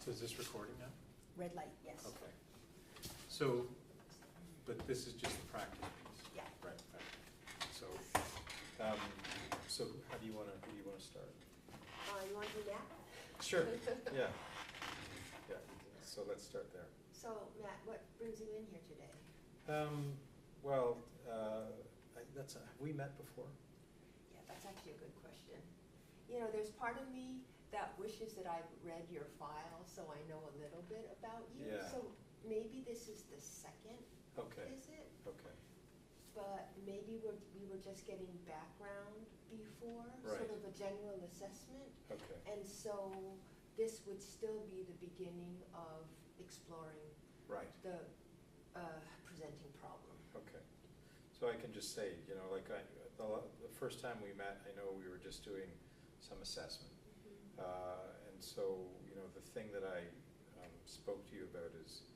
So is this recording now? Red light, yes. Okay. So, but this is just the practice piece? Yeah. Right, right. So, so how do you wanna start? You want to do that? Sure, yeah. Yeah, so let's start there. So, Matt, what brings you in here today? Well, have we met before? Yeah, that's actually a good question. You know, there's part of me that wishes that I've read your file so I know a little bit about you. Yeah. So maybe this is the second Okay, visit, okay, but maybe we were just getting background before, Right. sort of a general assessment. okay, And so this would still be the beginning of exploring right, the presenting problem. okay. So I can just say, you know, like the first time we met, I know we were just doing some assessment. And so, you know, the thing that I spoke to you about is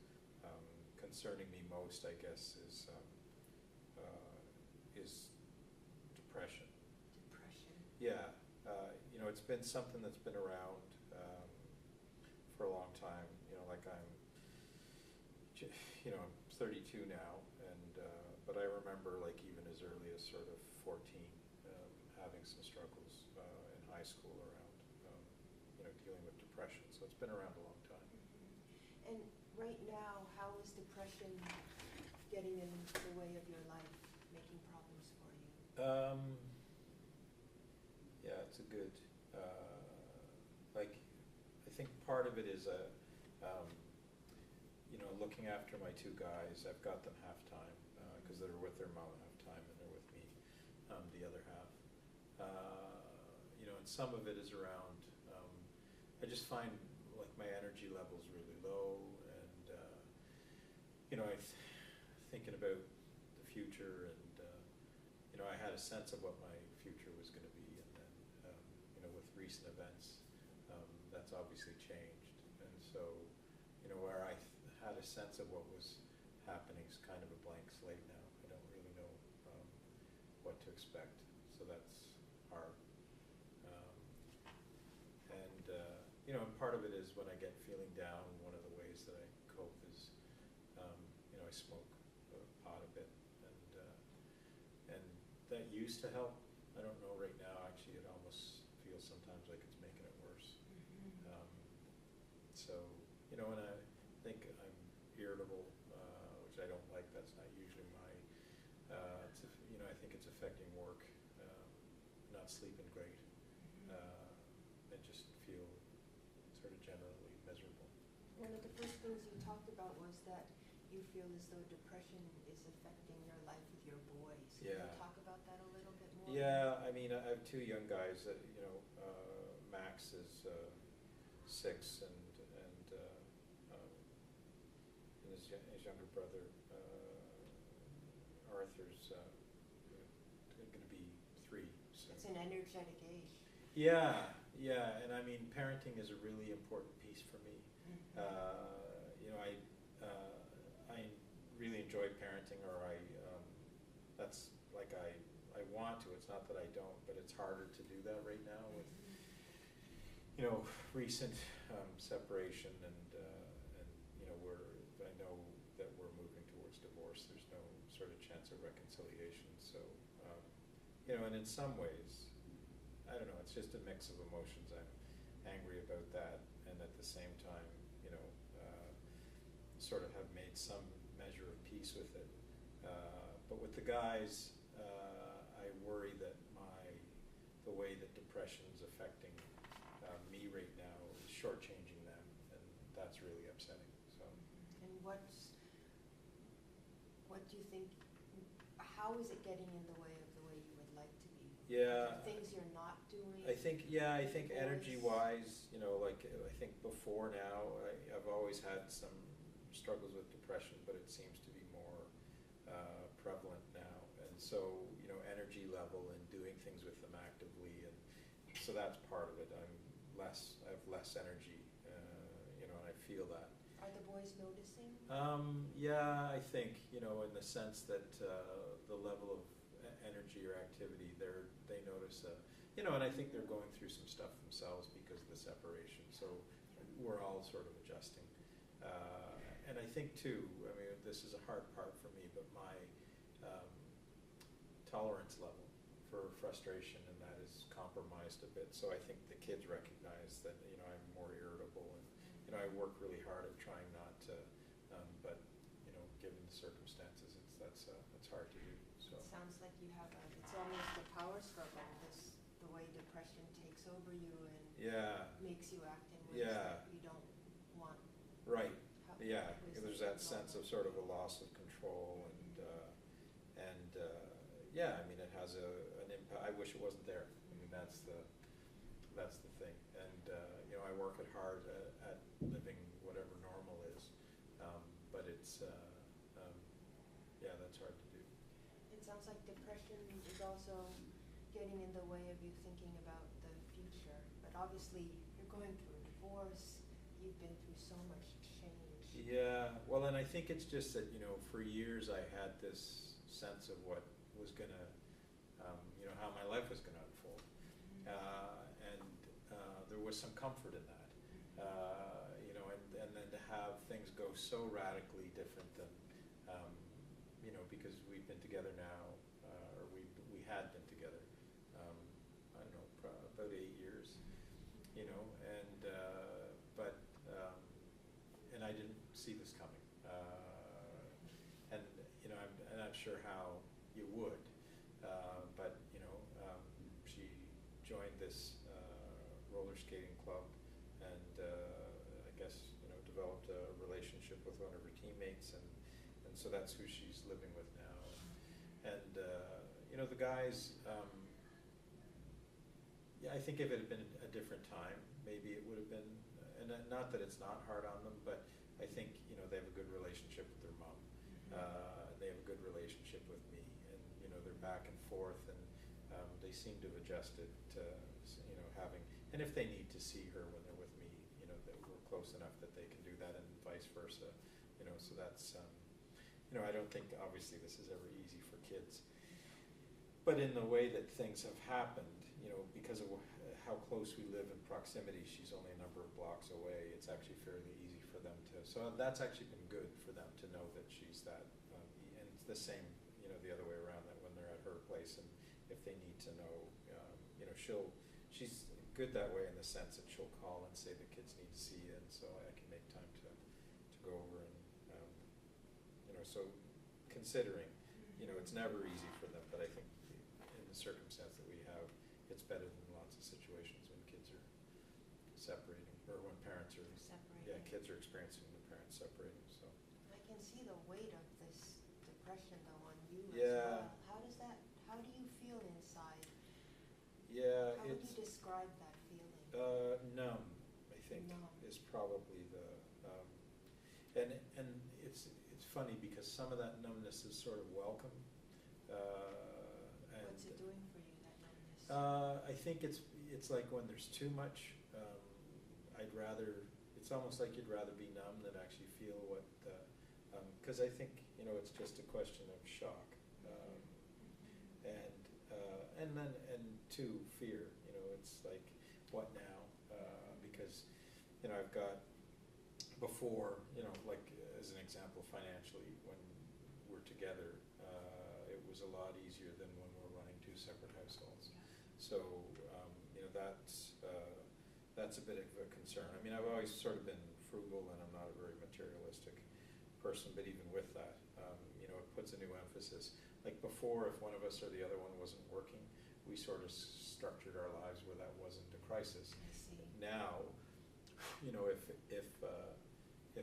concerning me most, I guess, is depression. Depression. Yeah, you know, it's been something that's been around for a long time. You know, like you know, I'm 32 now, and but I remember, like, even as early as sort of 14, having some struggles in high school around, you know, dealing with depression. So it's been around a long time. And right now, how is depression getting in the way of your life, making problems for you? Yeah, it's a good, like, I think part of it is you know, looking after my two guys. I've got them half-time, because they're with their mom half-time and they're with me the other half. You know, and some of it is around, I just find, like, my energy level's really low, and, you know, thinking about the future, and, you know, I had a sense of what my future was going to be, and then, you know, with recent events, that's obviously changed. And so, you know, where I had a sense of what was happening is kind of a blank slate now. I don't really know what to expect, so that's hard. And you know, and part of it is when I get feeling down, one of the ways that I cope is, you know, I smoke pot a bit, and that used to help. I don't know right now, actually, it almost feels sometimes like it's making it worse. So, you know, and I think I'm irritable, which I don't like. That's not usually my, you know, I think it's affecting work, not sleeping great, and just feel sort of generally miserable. One of the first things you talked about was that you feel as though depression is affecting your life with your boys. Can Yeah. you talk about that a little bit more? Yeah, I mean, I have two young guys that, you know, Max is 6, and his younger brother, Arthur's going to be 3 soon. It's an energetic age. Yeah, yeah, and I mean, parenting is a really important piece for me. You know, I really enjoy parenting, or that's like I want to. It's not that I don't, but it's harder to do that right now with, you know, recent separation, and you know, I know that we're moving towards divorce. There's no sort of chance of reconciliation. So, you know, and in some ways, I don't know, it's just a mix of emotions. I'm angry about that, and at the same time, you know, sort of have made some measure of peace with it. But with the guys, I worry that the way that depression is affecting me right now is shortchanging them, and that's really upsetting. So. And what do you think, how is it getting in the way of the way you would like to be? Yeah. Things you're not doing? I think Voice. energy-wise, you know, like, I think before now, I've always had some struggles with depression, but it seems to be more prevalent now. And so, you know, energy level and doing things with them actively, and so that's part of it. I have less energy, you know, and I feel that. Are the boys noticing? Yeah, I think, you know, in the sense that the level of energy or activity, they notice, you know, and I think they're going through some stuff themselves because of the separation. So we're all sort of adjusting. And I think too, I mean, this is a hard part for me, but my tolerance level for frustration and that is compromised a bit. So I think the kids recognize that, you know, I'm more irritable and, you know, I work really hard at trying not to, but, you know, given the circumstances, that's hard to do, so. It sounds like you have it's almost a power struggle, the way depression takes over you and Yeah, makes you act in ways Yeah. that you don't want. right, How- yeah, ways there's you that don't sense of want. sort of a loss of control and, yeah, I mean, it has an impact. I wish it wasn't there. I mean, that's the thing. And, you know, I work hard at living whatever normal is, but it's, yeah, that's hard to do. It sounds like depression is also getting in the way of you thinking about the future. But obviously, you're going through a divorce. You've been through so much change. Yeah, well, and I think it's just that, you know, for years I had this sense of what was gonna, you know, how my life was gonna unfold. And there was some comfort in that. You know, and then to have things go so radically different than, you know, because we've been together now, or we had been together, I don't know, about 8 years, you know, and, but, and I didn't see this coming. And, you know, I'm not sure how you would, but, you know, she joined this roller skating club and I guess, you know, developed a relationship with one of her teammates and so that's who she's living with now. And you know, the guys, yeah, I think if it had been a different time, maybe it would have been, and not that it's not hard on them, but I think, you know, they have a good relationship with their mom. They have a good relationship with me, and, you know, they're back and forth, and they seem to have adjusted to, you know, having, and if they need to see her when they're with me, you know, that we're close enough that they can do that, and vice versa, you know, so that's, you know, I don't think, obviously, this is ever easy for kids. But in the way that things have happened, you know, because of how close we live in proximity, she's only a number of blocks away, it's actually fairly easy for them to, so that's actually been good for them to know that she's that, and it's the same, you know, the other way around, that when they're at her place and if they need to know, you know, she's good that way in the sense that she'll call and say the kids need to see you, and so I can make time to go over and, you know, so considering, you know, it's never easy for them, but I think in the circumstance that we have, it's better than lots of situations when kids are separating, or when parents are, Separating. yeah, kids are experiencing the parents separating, so. I can see the weight of this depression though on you Yeah. as well. How do you feel inside? Yeah, How would it's, you describe that feeling? numb, I think, Numb. is probably the, and it's funny because some of that numbness is sort of welcome, and. What's it doing for you, that numbness? I think it's like when there's too much, it's almost like you'd rather be numb than actually feel what, because I think, you know, it's just a question of shock. And two, fear, you know, it's like, what now? Because, you know, I've got, before, you know, like as an example, financially, when we're together, it was a lot easier than when we're running two separate households. So, you know, that's a bit of a concern. I mean, I've always sort of been frugal and I'm not a very materialistic person, but even with that, you know, it puts a new emphasis. Like before, if one of us or the other one wasn't working, we sort of structured our lives where that wasn't a crisis. I see. Now, you know, if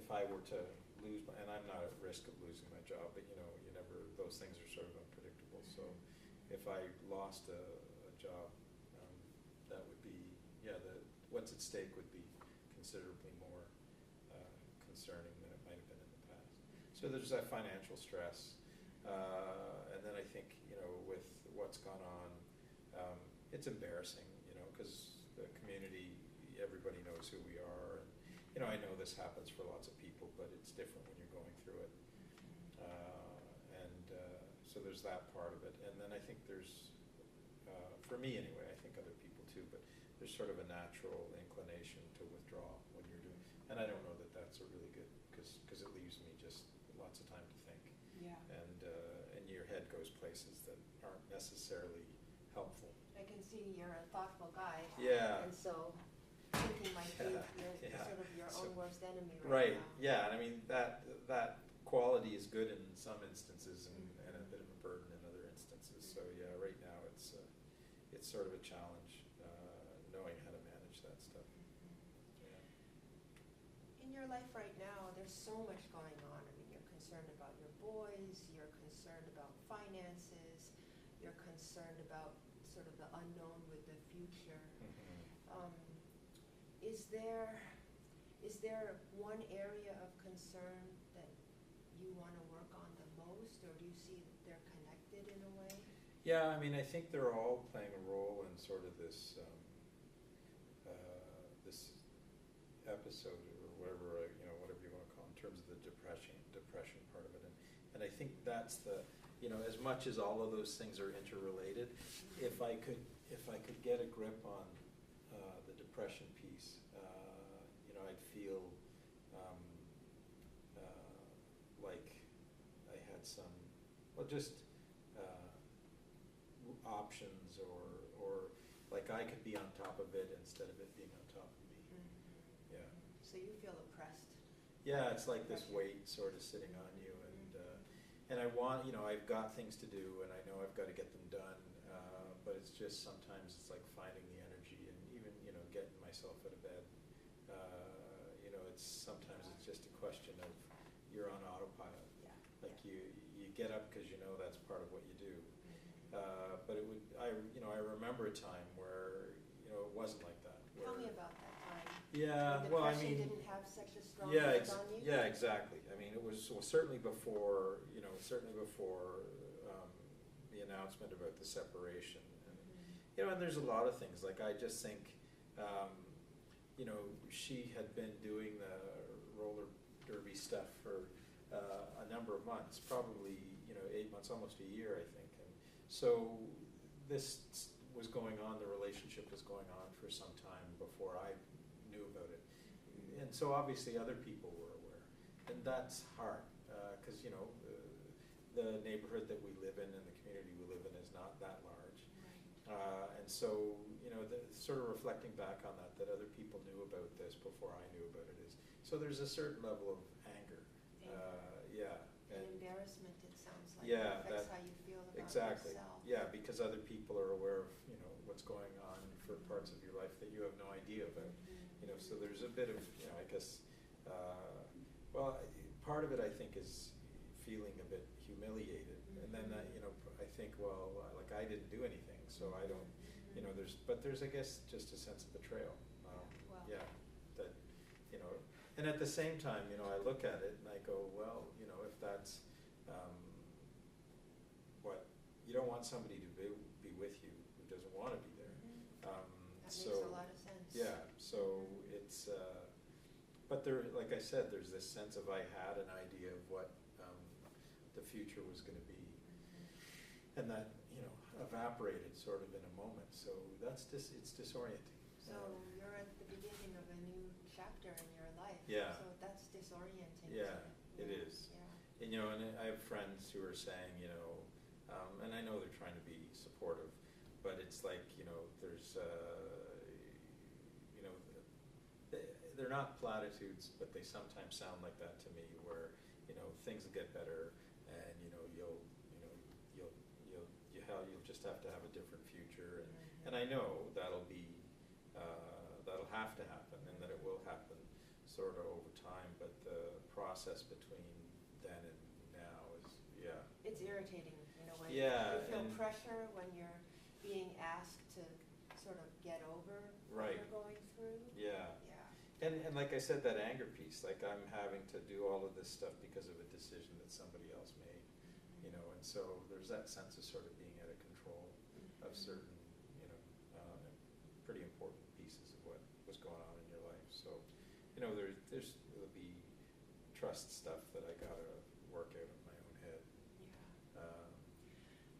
I were to lose and I'm not at risk of losing my job, but you know, those things are sort of unpredictable. So if I lost a job, that would be, yeah, what's at stake would be considerably more concerning than it might have been in the past. So there's that financial stress. And then I think, you know, with what's gone on, it's embarrassing, you know, because the community, everybody knows who we are. And, you know, I know this happens for lots of people, but it's different when you're going through it. So there's that part of it. And then I think there's, for me anyway, I think other people too, but there's sort of a natural inclination to withdraw when you're doing, And I don't know that that's a really good, because it leaves me just lots of time to think. Yeah. And your head goes places that aren't necessarily helpful. I can see you're a thoughtful guy. Yeah. And so thinking might be Yeah. sort of your So- own worst enemy Right, now. yeah, and I mean, that quality is good in some instances and a bit of a burden in other instances. So, yeah, right now it's sort of a challenge, knowing how to manage that stuff. Yeah. In your life right now, there's so much going on. I mean, you're concerned about your boys, you're concerned about finances, you're concerned about sort of the unknown with the future. Is there one area of concern that you want to work on the most, or do you see that they're connected in a way? Yeah, I mean, I think they're all playing a role in sort of this this episode or whatever whatever you want to call it, in terms of the depression part of it, and I think that's as much as all of those things are interrelated, if I could get a grip on the depression piece, I'd feel like I had some, just options, or like I could be on top of it instead of it being on top of me. Mm-hmm. Yeah. So you feel oppressed? Yeah, it's like this weight sort of sitting on you, and I want, I've got things to do, and I know I've got to get them done, but it's just sometimes it's like finding the energy, and even, getting myself out of bed. Sometimes it's just a question of you're on autopilot. Yeah. Like you get up because that's part of what you do. But I remember a time where, it wasn't like that. Tell me about that time. Yeah, When well, I depression mean. didn't have such a strong Yeah, effect on you? yeah, exactly. I mean, it was certainly before, the announcement about the separation. And, and there's a lot of things. Like, I just think, she had been doing the roller derby stuff for a number of months, probably, 8 months, almost a year, I think. And so this was going on, the relationship was going on for some time before I knew about it. And so obviously other people were aware. And that's hard, because, the neighborhood that we live in and the community we live in is not that large. Right. And so, sort of reflecting back on that other people knew about this before I knew about it so there's a certain level of anger. Yeah. And embarrassment, it sounds like. Yeah, It affects how you feel about exactly. yourself. Yeah, because other people are aware of, what's going on for parts of your life that you have no idea about. So there's a bit of, I guess, part of it I think is feeling a bit humiliated. And then, I think, well, like I didn't do anything, so I don't, there's, I guess, just a sense of betrayal. Yeah, that, and at the same time, I look at it and I go, well, if that's, you don't want somebody to be with you who doesn't want to be there. That makes a lot of sense. Yeah, so it's, but there, like I said, there's this sense of I had an idea of what the future was going to be, and that evaporated sort of in a moment. So it's disorienting. So you're at the beginning of a new chapter in your life. Yeah. So that's disorienting. Yeah, isn't it is. Yeah. And I have friends who are saying, and I know they're trying to be supportive, but it's like, there's, they're not platitudes, but they sometimes sound like that to me, where, things will get better, and, you'll just have to have a different future, and I know that'll have to happen, and that it will happen sort of over time, but the process between then and now is, It's irritating in a way. Yeah, You feel and- pressure when you're being asked to sort of get over what Right. you're going through. yeah. Yeah. And like I said, that anger piece, like I'm having to do all of this stuff because of a decision that somebody else made, and so there's that sense of sort of being out of control of certain, pretty important pieces of what was going on in your life. So, there'll be trust stuff that I gotta work out in my own head. Yeah.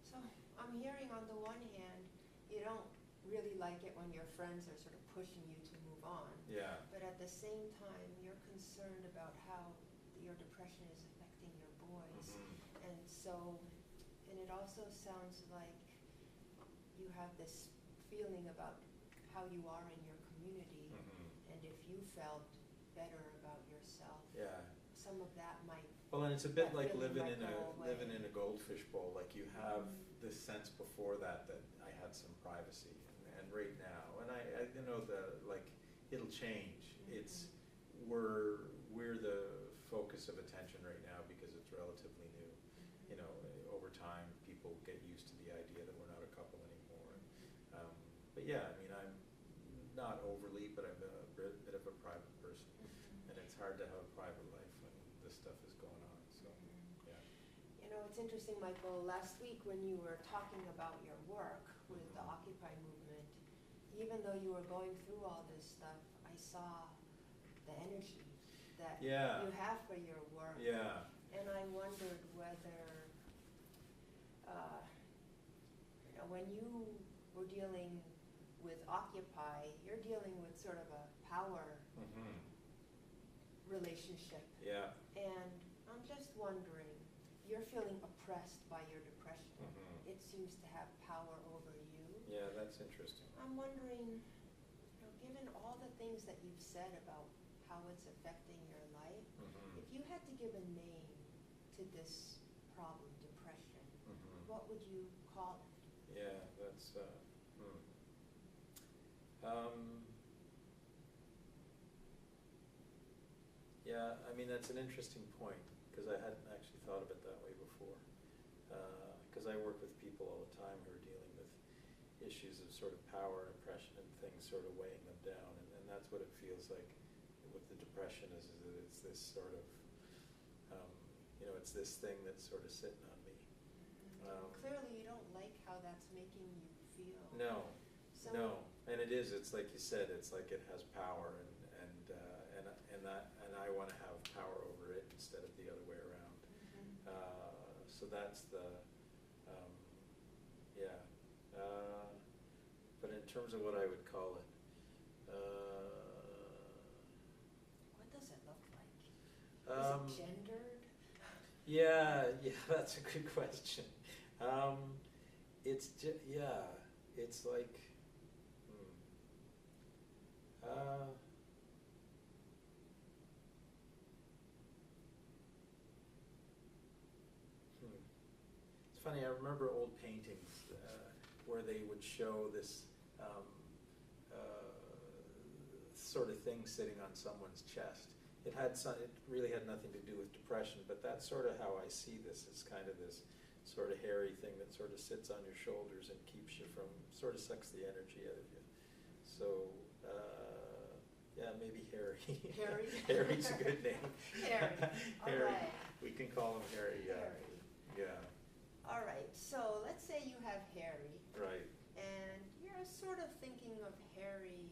So I'm hearing on the one hand, you don't really like it when your friends are sort of pushing you to move on. Yeah. But at the same time, you're concerned about how your depression is affecting your boys. Mhm. And so, and it also sounds like you have this feeling about how you are in your community. Mhm. And if you felt better about yourself, Yeah. some of that might, Well, and it's a bit that like feeling living might in a go away. living in a goldfish bowl. Like you have Mhm. this sense before that I had some privacy, and right now, and I you know like it'll change. It's we're the focus of attention right now because it's relatively new. You know, over time, people get used to the idea that we're not a couple anymore. But yeah, I mean, I'm not overly, but I'm a bit of a private person, and it's hard to have a private life when this stuff is going on. So, yeah. You know, it's interesting, Michael, last week when you were talking about your work with the Mhm. Occupy movement, even though you were going through all this stuff, I saw the energy that Yeah. you have for your work. Yeah. And I wondered whether, you know, when you were dealing with Occupy, you're dealing with sort of a power Mhm. relationship. Yeah. And I'm just wondering, you're feeling oppressed by your depression. Mhm. It seems to have power over you. Yeah, that's interesting. I'm wondering, you know, given all the things that you've said about how it's affecting your life, Mhm. if you had to give a name to this problem, depression, Mhm. what would you call it? Yeah, that's. Um, yeah, I mean that's an interesting point because I hadn't actually thought of it that way before. Because I work with people all the time who are dealing with issues of sort of power and oppression and things sort of weighing them down, and that's what it feels like with the depression is that it's this sort of, you know, it's this thing that's sort of sitting on me. Clearly, you don't like how that's making you feel. No, So no, and it is. It's like you said. It's like it has power, and I want to have power over it instead of the other way around. So that's the, yeah. But in terms of what I would call it, what does it look like? Um, Is it gendered? yeah, that's a good question. Yeah, it's like, It's funny, I remember old paintings where they would show this sort of thing sitting on someone's chest. It really had nothing to do with depression, but that's sort of how I see this. It's kind of this sort of hairy thing that sort of sits on your shoulders and keeps you from, sort of sucks the energy out of you. So, yeah, maybe Harry. Harry? Harry's a good name. Harry, all Harry. right. We can call him Harry, yeah. Harry. Yeah, All right, so let's say you have Harry, right. and you're sort of thinking of Harry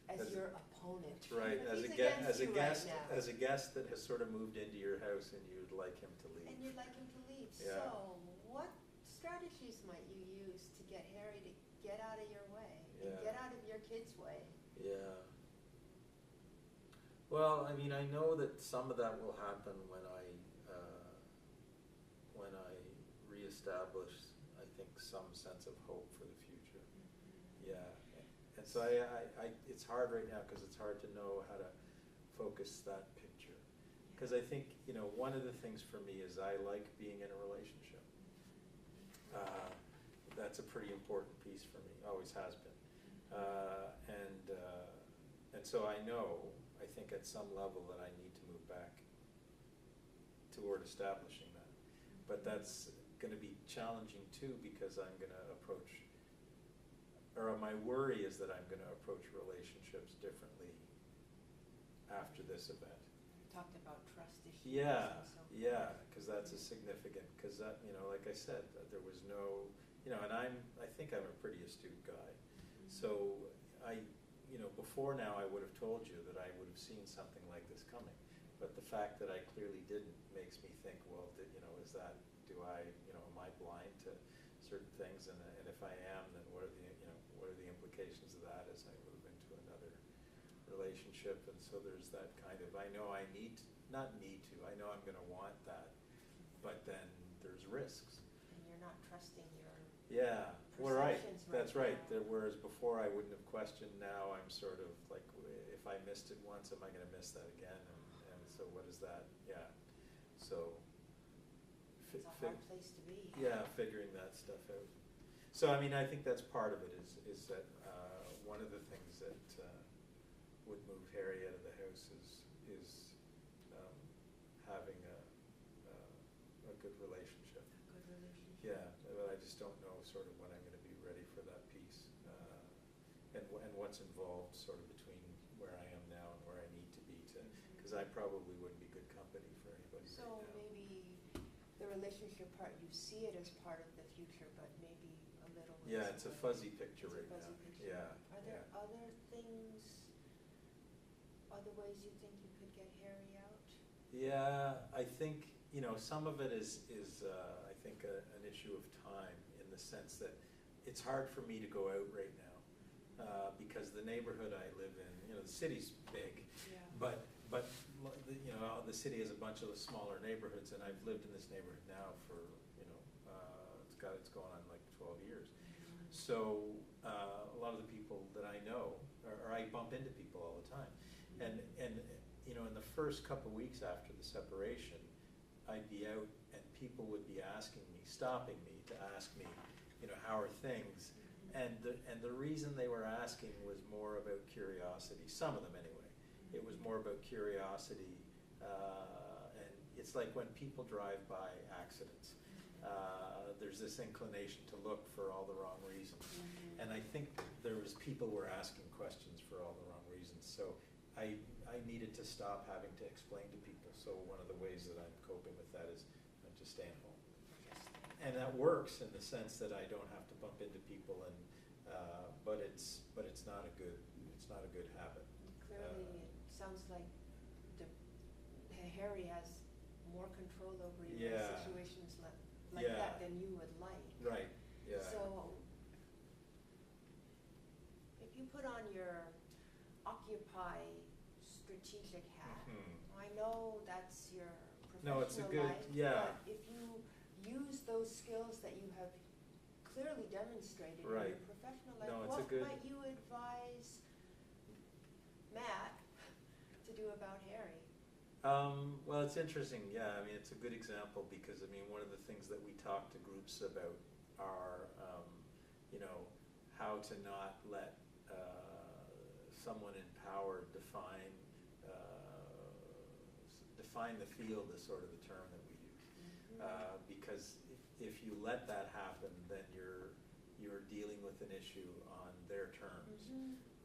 as As- your opponent. Right, He's as a against you right guest, now. as a guest that has sort of moved into your house and you'd like him to leave. And you'd like him to leave. Yeah. So what strategies might you use to get Harry to get out of your way, and Yeah. get out of your kid's way? Yeah. Well, I mean, I know that some of that will happen when I reestablish, I think, some sense of hope for the future. Yeah. And so it's hard right now because it's hard to know how to focus that picture. Because I think, you know, one of the things for me is I like being in a relationship. That's a pretty important piece for me, always has been. And so I know, I think at some level that I need to move back toward establishing that. But that's going to be challenging too because I'm going to approach, or my worry is that I'm going to approach relationships differently after this event. You talked about trust issues. Yeah, and so forth. yeah, because that's a significant, because that, you know, like I said, that there was no, you know, and I think I'm a pretty astute guy. So you know, before now I would have told you that I would have seen something like this coming. But the fact that I clearly didn't makes me think, well, you know, is that, am I blind to certain things? And if I am, then what are the implications of that as I move into another relationship, and so there's that kind of, I know I need, not need to, I know I'm gonna want that, but then there's risks. And you're not trusting your Yeah, well, right, perceptions that's right right. now. Whereas before I wouldn't have questioned, now I'm sort of like, if I missed it once, am I gonna miss that again? And so what is that? Yeah, so. It's a hard place to be. Yeah, figuring that stuff out. So, I mean, I think that's part of it, is that, one of the things that, would move Harry out of the house is, having a good relationship. A good relationship. Yeah, but I just don't know sort of when I'm gonna be ready for that piece, and what's involved sort of between where I am now and where I need to be because I probably wouldn't be good company for anybody So right now. maybe the relationship part, you see it as part of the future, but maybe a little ways Yeah, it's a away. fuzzy picture It's a right now. fuzzy picture. Yeah, Are there yeah. other things, other ways you think you could get Harry out? Yeah, I think, some of it is I think an issue of time, in the sense that it's hard for me to go out right now, because the neighborhood I live in, the city's big, Yeah. but the city has a bunch of smaller neighborhoods, and I've lived in this neighborhood now for, it's going on like 12 years. So, a lot of the people that I know, or I bump into people all the time. And in the first couple weeks after the separation, I'd be out and people would be asking me, stopping me to ask me, how are things? And the reason they were asking was more about curiosity, some of them anyway. It was more about curiosity, and it's like when people drive by accidents. There's this inclination to look for all the wrong reasons. And I think there was people were asking questions for all the wrong reasons. So I needed to stop having to explain to people. So one of the ways that I'm coping with that is I'm just staying home. And that works in the sense that I don't have to bump into people, and but it's not a good habit. Clearly, it sounds like Harry has more control over you in Yeah. situations like Yeah. that than you would like. Right. Yeah. So, if you put on your Occupy strategic hat, Mhm. I know that's your No, it's a professional good- life, yeah. but if you use those skills that you have clearly demonstrated in your Right. professional life, No, it's a what good- might you advise Matt to do about Harry? Well, it's interesting, yeah, I mean, it's a good example, because, I mean, one of the things that we talk to groups about are, how to not let someone in power define the field is sort of the term that we use. Because if you let that happen, then you're dealing with an issue on their terms,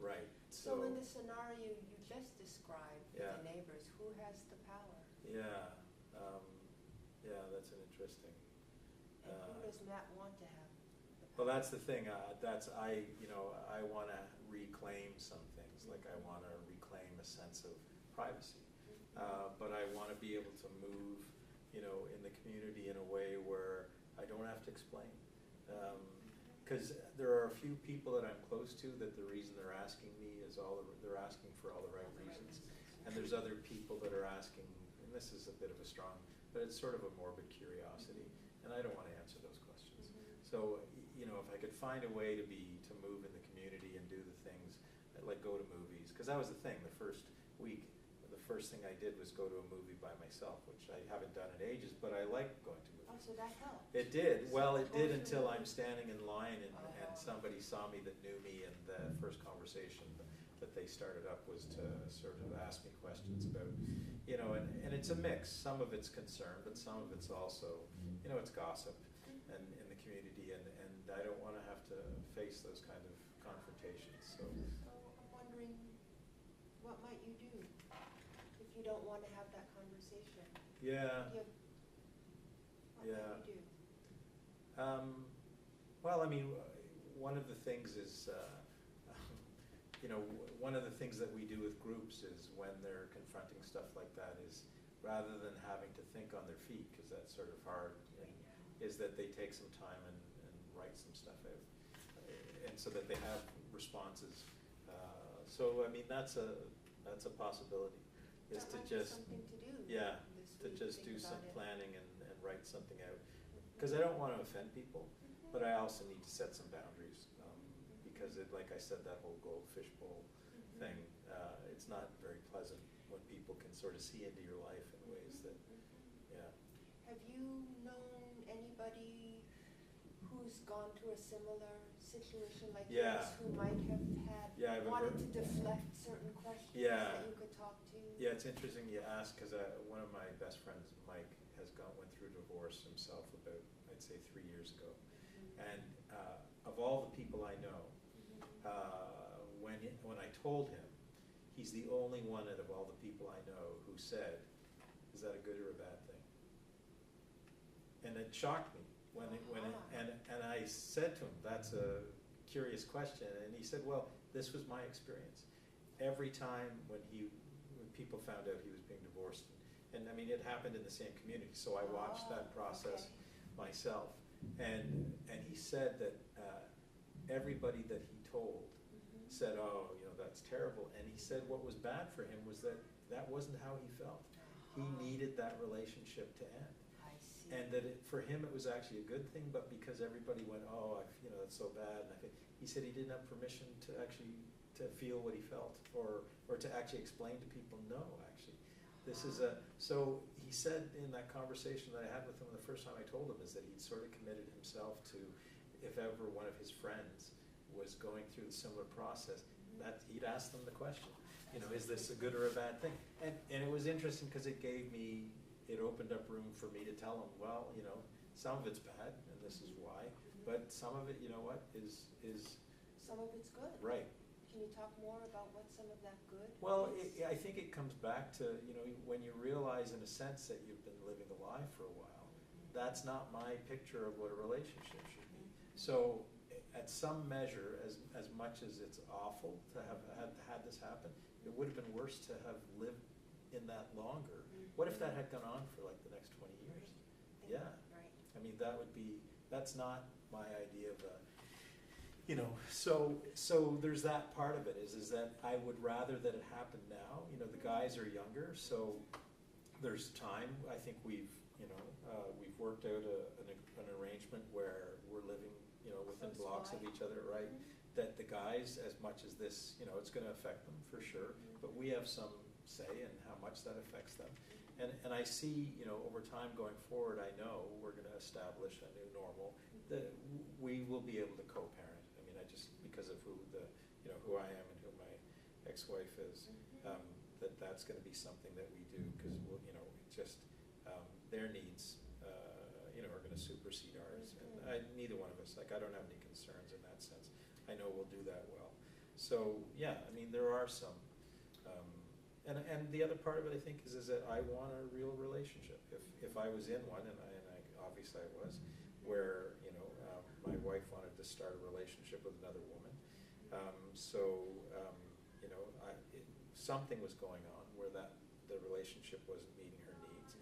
right? So in the scenario you just described with Yeah. the neighbors, who has the power? Yeah, that's an interesting. And who does Matt want to have the power? Well, that's the thing, I want to reclaim some things, like I want to reclaim a sense of privacy. But I want to be able to move, in the community in a way where I don't have to explain. Because there are a few people that I'm close to that the reason they're asking me is they're asking for all the right reasons. And there's other people that are asking, and this is a bit of a strong, but it's sort of a morbid curiosity, and I don't want to answer those questions. So, if I could find a way to move in the community and do the things, like go to movies, because that was the thing, the first week, the first thing I did was go to a movie by myself, which I haven't done in ages, but I like going to movies. Oh, so that helped. It did, well, it did Exposure. until I'm standing in line and somebody saw me that knew me, and the first conversation that they started up was to sort of ask me questions about, and it's a mix, some of it's concern, but some of it's also, it's gossip and in the community, and I don't wanna have to face those kind of confrontations, so. So I'm wondering, what might you do if you don't want to have that conversation? Yeah. What might you do? Well, I mean, one of the things is, one of the things that we do with groups is when they're confronting stuff like that is, rather than having to think on their feet, because that's sort of hard, is that they take some time and write some stuff out, and so that they have responses. So, I mean, that's that's a possibility, is That to might be just, something to do yeah, this to week, just think do some about it. planning and write something out. Because I don't want to offend people, but I also need to set some boundaries. Because it, like I said, that whole goldfish bowl thing, it's not very pleasant when people can sort of see into your life in ways that, yeah. Have you known anybody who's gone through a similar situation like Yeah. yours, who might have had, Yeah, I have a wanted ver- to deflect certain questions Yeah. that you could talk to? Yeah, it's interesting you ask, because one of my best friends, Mike, went through divorce himself about, I'd say, 3 years ago. And of all the people I know, when I told him, he's the only one out of all the people I know who said, "Is that a good or a bad thing?" And it shocked me and I said to him, "That's a curious question." And he said, "Well, this was my experience. Every time when people found out he was being divorced, and I mean, it happened in the same community, so I watched that process myself. And he said that everybody that he told said, "Oh, that's terrible." And he said what was bad for him was that wasn't how he felt. He needed that relationship to end. I see. And that for him it was actually a good thing, but because everybody went, "Oh, that's so bad," and he said he didn't have permission to feel what he felt, or to actually explain to people, "No, actually, this is so he said in that conversation that I had with him the first time I told him, is that he'd sort of committed himself to, if ever one of his friends was going through a similar process, that he'd ask them the question, is this a good or a bad thing? And it was interesting because it opened up room for me to tell him, well, some of it's bad, and this is why, but some of it, is Some of it's good. right. Can you talk more about what some of that good Well, is? I think it comes back to, when you realize in a sense that you've been living a lie for a while, that's not my picture of what a relationship should be. So at some measure, as much as it's awful to have had this happen, it would have been worse to have lived in that longer. What if that had gone on for like the next 20 years? Yeah. Right. I mean, that's not my idea of so there's that part of it is that I would rather that it happened now. The guys are younger, so there's time. I think we've worked out an arrangement where we're living, within Close blocks by. of each other, right? That the guys, as much as this, it's going to affect them for sure, but we have some say in how much that affects them. And I see, over time going forward, I know we're going to establish a new normal that we will be able to co-parent. I mean, because of who I am and who my ex-wife is, that's going to be something that we do, because we'll, their needs, are going to supersede ours. And neither one of us, I don't have any concerns in that sense. I know we'll do that well. So yeah, I mean, there are some. And the other part of it, I think, is that I want a real relationship. If I was in one, and I obviously I was, where my wife wanted to start a relationship with another woman, something was going on where the relationship wasn't meeting her needs.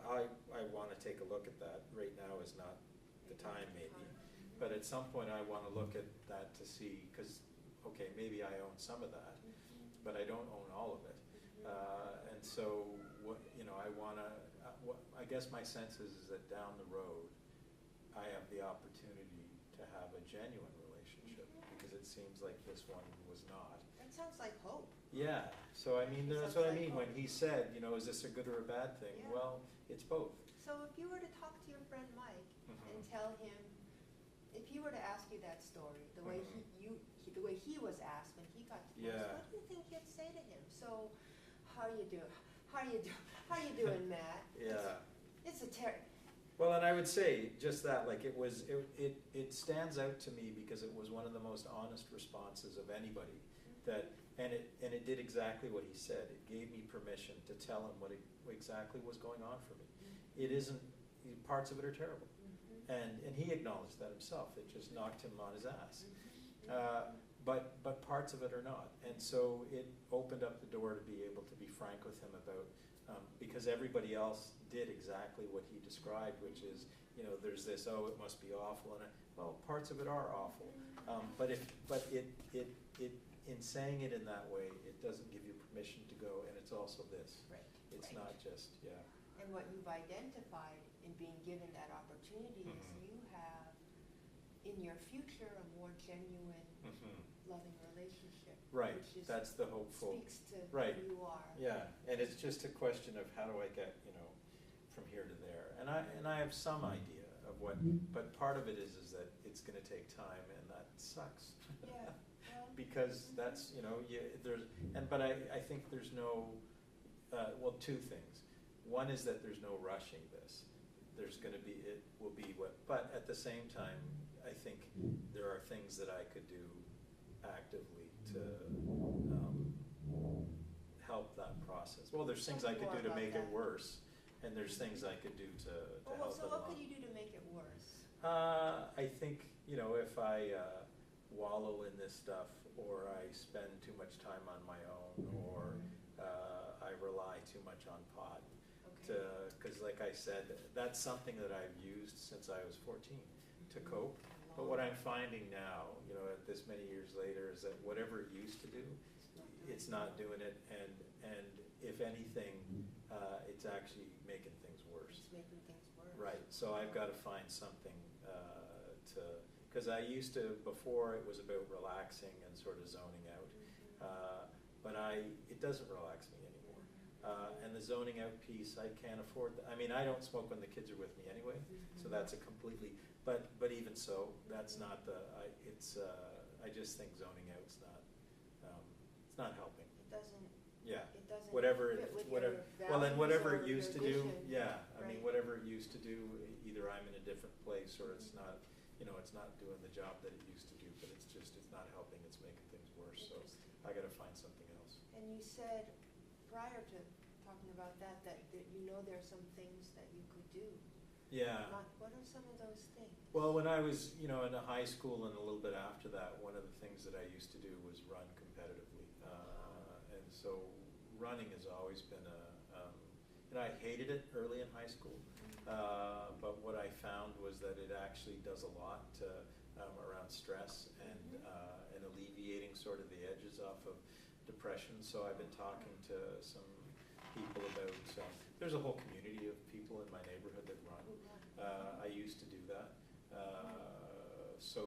I want to take a look at that. Right now is not the time, maybe, but at some point I want to look at that to see, because okay, maybe I own some of that, but I don't own all of it. And so, I want to, I guess my sense is that down the road, I have the opportunity to have a genuine relationship, because it seems like this one was not. That sounds like hope. Yeah, so I mean, that's what I mean when he said, is this a good or a bad thing? Yeah. Well, it's both. So if you were to talk to your friend Mike Mhm. and tell him, if he were to ask you that story, the way the way he was asked when he got divorced, Yeah. what do you think you'd say to him? So, how you doing, Matt? Yeah. It's a terrible. Well, and I would say just that, like it stands out to me because it was one of the most honest responses of anybody and it did exactly what he said. It gave me permission to tell him what exactly was going on for me. It isn't, parts of it are terrible. And he acknowledged that himself. It just knocked him on his ass. But parts of it are not. And so it opened up the door to be able to be frank with him about, because everybody else did exactly what he described, which is, there's this, it must be awful, and well, parts of it are awful. But in saying it in that way, it doesn't give you permission to go, and it's also this. Right. It's Right. not just, yeah. And what you've identified in being given that opportunity is Mhm. you have, in your future, a more genuine, Mhm. loving relationship. Right, which is, that's the hopeful. speaks to Right. who you are. Yeah, and it's just a question of how do I get, from here to there? And I have some idea of what, but part of it is that it's gonna take time, and that sucks. Yeah, well, Because that's, but I think there's no, well, two things. One is that there's no rushing this. There's gonna be, it will be but at the same time, I think there are things that I could do actively to, help that process. Well, there's things I could do to make it worse, and there's things I could do to help it so what along. could you do to make it worse? I think, if I wallow in this stuff, or I spend too much time on my own, or I rely too much on pot, Okay. because like I said, that's something that I've used since I was 14 to cope. But what I'm finding now, at this many years later, is that whatever it used to do, it's not doing it, and if anything, it's actually making things worse. It's making things worse. Right, so I've got to find something because I used to, before it was about relaxing and sort of zoning out, but it doesn't relax me anymore. And the zoning out piece, I can't afford that. I mean, I don't smoke when the kids are with me anyway, so that's a completely, but even so, that's not I just think zoning out's not, it's not helping. It doesn't, Yeah. it doesn't Whatever, fit with whatever, your well, and values whatever or it used to your do, vision. yeah, I mean, Right. whatever it used to do, either I'm in a different place, or it's not, it's not doing the job that it used to do, but it's not helping, it's making things worse, so Interesting. I gotta find something else. And you said, prior to talking about that there are some things that you could do. Yeah. What are some of those things? Well, when I was, in a high school and a little bit after that, one of the things that I used to do was run competitively. And so running has always been I hated it early in high school, but what I found was that it actually does a lot around stress and alleviating sort of the edges off of depression. So I've been talking to some people about, there's a whole community of people in my neighborhood that run. I used to do that.